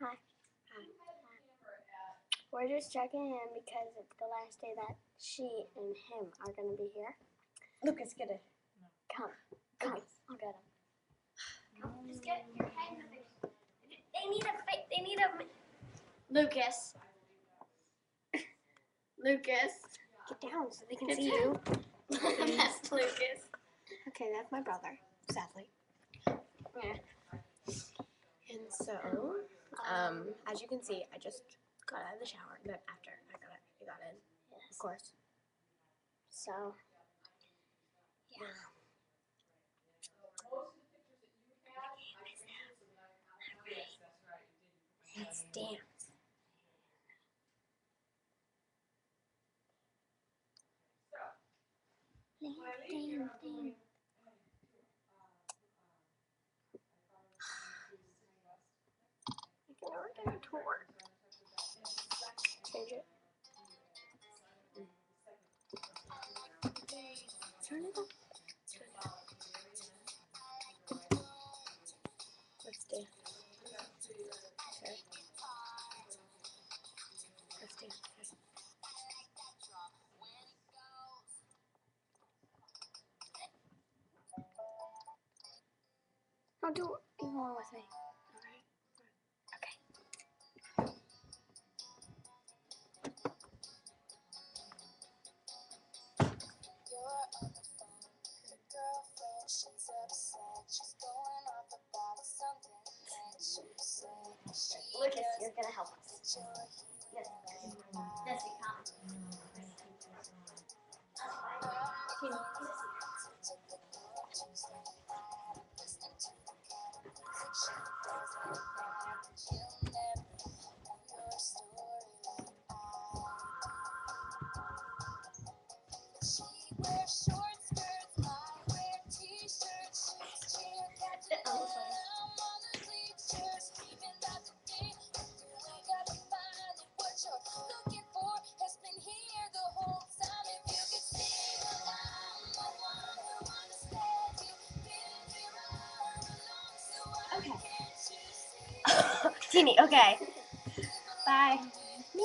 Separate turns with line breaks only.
Hi. Hi. We're just checking in because it's the last day that she and him are going to be here.
Lucas, get it.
Come.
Lucas.
I'll get him. Come, just get your head in the face. They need a... Lucas. Lucas. Get down so they can see you. That's Lucas. Okay, that's my brother, sadly. Yeah.
And so, as you can see, I just got out of the shower. But after I got in,
Yes.
of course.
So, yeah.
Let's dance.
Ding, ding, ding. I can never get it to work. Change it. Turn it up.
Let's dance. Okay. Let's dance.
I'll do even more with me. Alright? Okay. Lucas, you're gonna help us. Yes. Yes, you can.
Okay. Teeny, okay. Bye.